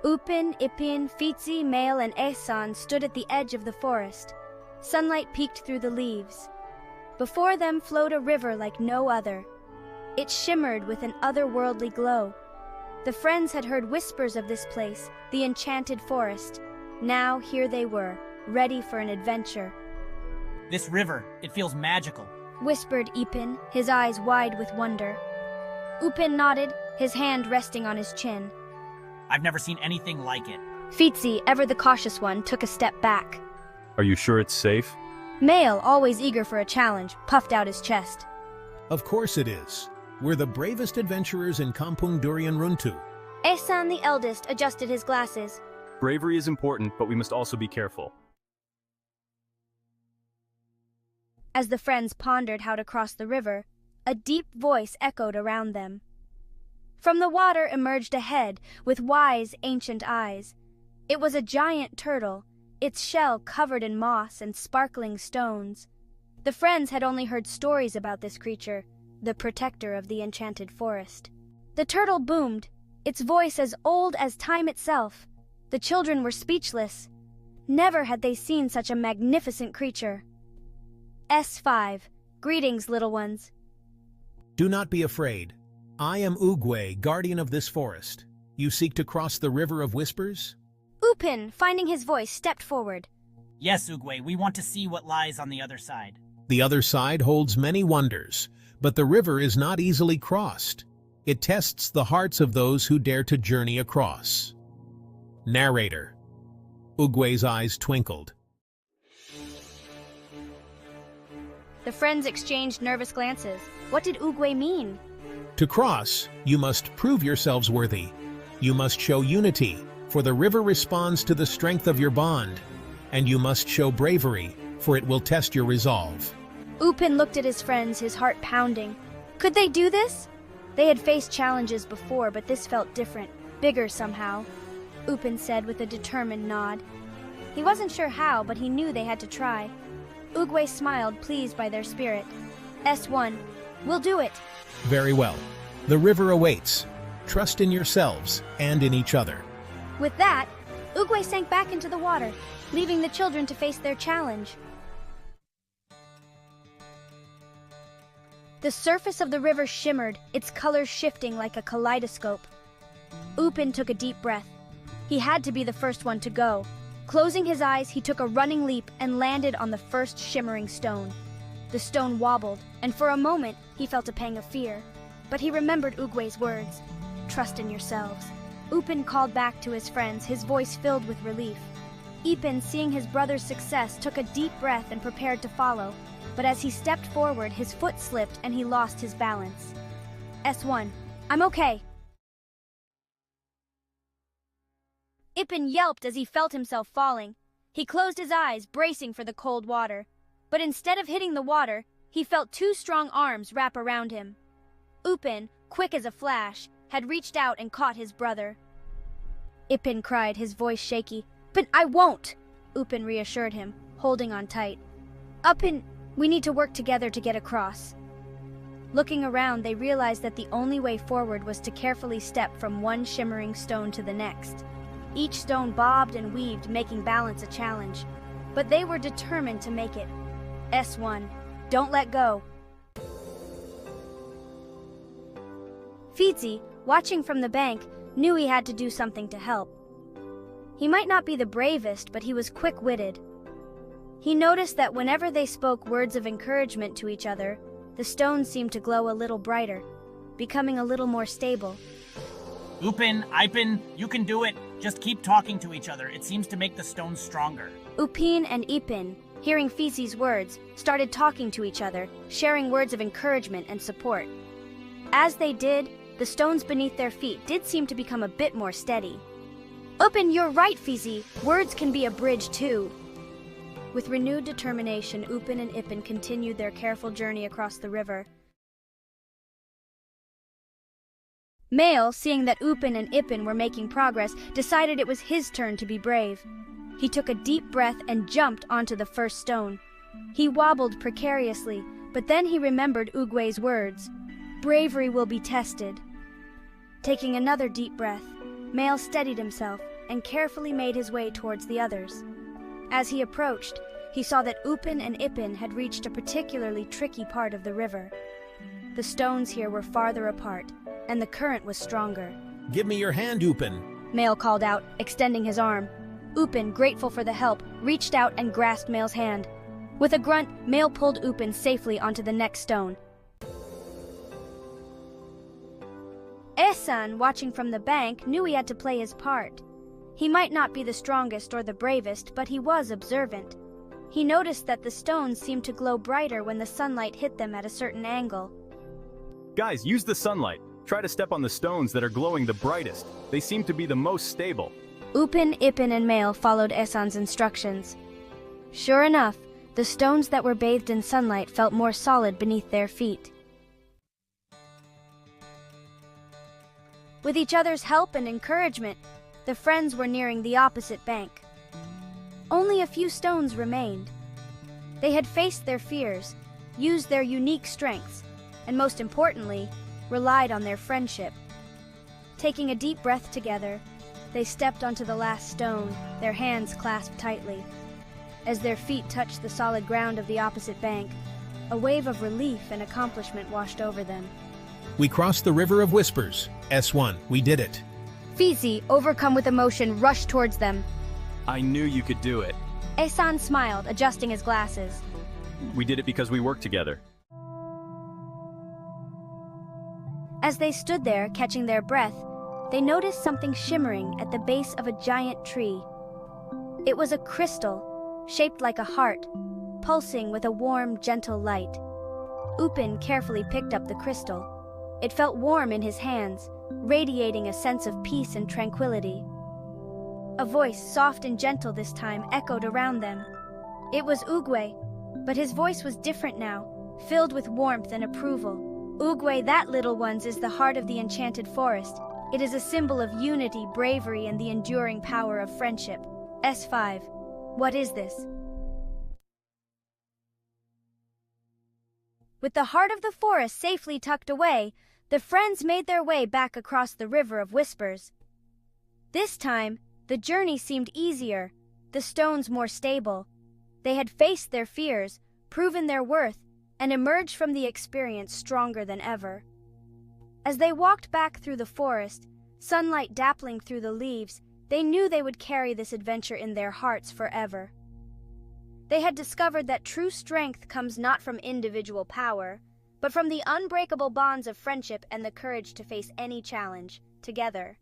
Upin, Ipin, Fitzi, Mail, and Ehsan stood at the edge of the forest. Sunlight peeked through the leaves. Before them flowed a river like no other. It shimmered with an otherworldly glow. The friends had heard whispers of this place, the Enchanted Forest. Now here they were, ready for an adventure. This river, it feels magical, whispered Ipin, his eyes wide with wonder. Upin nodded, his hand resting on his chin. I've never seen anything like it. Fitzi, ever the cautious one, took a step back. Are you sure it's safe? Mail, always eager for a challenge, puffed out his chest. Of course it is. We're the bravest adventurers in Kampung Durian Runtu. Ehsan, the eldest, adjusted his glasses. Bravery is important, but we must also be careful. As the friends pondered how to cross the river, a deep voice echoed around them. From the water emerged a head with wise, ancient eyes. It was a giant turtle, its shell covered in moss and sparkling stones. The friends had only heard stories about this creature, the protector of the Enchanted Forest. The turtle boomed, its voice as old as time itself. The children were speechless. Never had they seen such a magnificent creature. S5. Greetings, little ones. Do not be afraid. I am Ugwe, guardian of this forest. You seek to cross the River of Whispers? Upin, finding his voice, stepped forward. Yes, Ugwe, we want to see what lies on the other side. The other side holds many wonders, but the river is not easily crossed. It tests the hearts of those who dare to journey across. Narrator. Ugwe's eyes twinkled. The friends exchanged nervous glances. What did Ugwe mean? To cross, you must prove yourselves worthy. You must show unity, for the river responds to the strength of your bond. And you must show bravery, for it will test your resolve. Upin looked at his friends, his heart pounding. Could they do this? They had faced challenges before, but this felt different, bigger somehow. Upin said with a determined nod. He wasn't sure how, but he knew they had to try. Ugwe smiled, pleased by their spirit. S1, we'll do it. Very well. The river awaits. Trust in yourselves and in each other. With that, Ugwe sank back into the water, leaving the children to face their challenge. The surface of the river shimmered, its colors shifting like a kaleidoscope. Upin took a deep breath. He had to be the first one to go. Closing his eyes, he took a running leap and landed on the first shimmering stone. The stone wobbled, and for a moment, he felt a pang of fear. But he remembered Ugwe's words. Trust in yourselves. Upin called back to his friends, his voice filled with relief. Ipin, seeing his brother's success, took a deep breath and prepared to follow. But as he stepped forward, his foot slipped and he lost his balance. S1, I'm okay. Ipin yelped as he felt himself falling. He closed his eyes, bracing for the cold water. But instead of hitting the water, he felt two strong arms wrap around him. Upin, quick as a flash, had reached out and caught his brother. Ipin cried, his voice shaky. But I won't, Upin reassured him, holding on tight. Upin, we need to work together to get across. Looking around, they realized that the only way forward was to carefully step from one shimmering stone to the next. Each stone bobbed and weaved, making balance a challenge. But they were determined to make it. S1, don't let go. Fitzi, watching from the bank, knew he had to do something to help. He might not be the bravest, but he was quick-witted. He noticed that whenever they spoke words of encouragement to each other, the stones seemed to glow a little brighter, becoming a little more stable. Upin, Ipin, you can do it. Just keep talking to each other. It seems to make the stones stronger. Upin and Ipin, hearing Fitzi's words, started talking to each other, sharing words of encouragement and support. As they did, the stones beneath their feet did seem to become a bit more steady. Upin, you're right, Fitzi. Words can be a bridge too. With renewed determination, Upin and Ipin continued their careful journey across the river. Mail, seeing that Upin and Ipin were making progress, decided it was his turn to be brave. He took a deep breath and jumped onto the first stone. He wobbled precariously, but then he remembered Ugwe's words. Bravery will be tested. Taking another deep breath, Mail steadied himself, and carefully made his way towards the others. As he approached, he saw that Upin and Ipin had reached a particularly tricky part of the river. The stones here were farther apart, and the current was stronger. Give me your hand, Upin. Mail called out, extending his arm. Upin, grateful for the help, reached out and grasped Mail's hand. With a grunt, Mail pulled Upin safely onto the next stone. Ehsan, watching from the bank, knew he had to play his part. He might not be the strongest or the bravest, but he was observant. He noticed that the stones seemed to glow brighter when the sunlight hit them at a certain angle. Guys, use the sunlight. Try to step on the stones that are glowing the brightest. They seem to be the most stable. Upin, Ipin, and Mail followed Ehsan's instructions. Sure enough, the stones that were bathed in sunlight felt more solid beneath their feet. With each other's help and encouragement, the friends were nearing the opposite bank. Only a few stones remained. They had faced their fears, used their unique strengths, and most importantly, relied on their friendship. Taking a deep breath together, they stepped onto the last stone, their hands clasped tightly. As their feet touched the solid ground of the opposite bank, a wave of relief and accomplishment washed over them. We crossed the River of Whispers. S1, we did it. Fizi, overcome with emotion, rushed towards them. I knew you could do it. Ehsan smiled, adjusting his glasses. We did it because we worked together. As they stood there, catching their breath, they noticed something shimmering at the base of a giant tree. It was a crystal, shaped like a heart, pulsing with a warm, gentle light. Upin carefully picked up the crystal. It felt warm in his hands, radiating a sense of peace and tranquility. A voice, soft and gentle this time, echoed around them. It was Ugwe, but his voice was different now, filled with warmth and approval. Ugwe, that little one's, is the heart of the Enchanted Forest. It is a symbol of unity, bravery, and the enduring power of friendship. S5. What is this? With the heart of the forest safely tucked away, the friends made their way back across the River of Whispers. This time, the journey seemed easier, the stones more stable. They had faced their fears, proven their worth, and emerged from the experience stronger than ever. As they walked back through the forest, sunlight dappling through the leaves, they knew they would carry this adventure in their hearts forever. They had discovered that true strength comes not from individual power, but from the unbreakable bonds of friendship and the courage to face any challenge, together.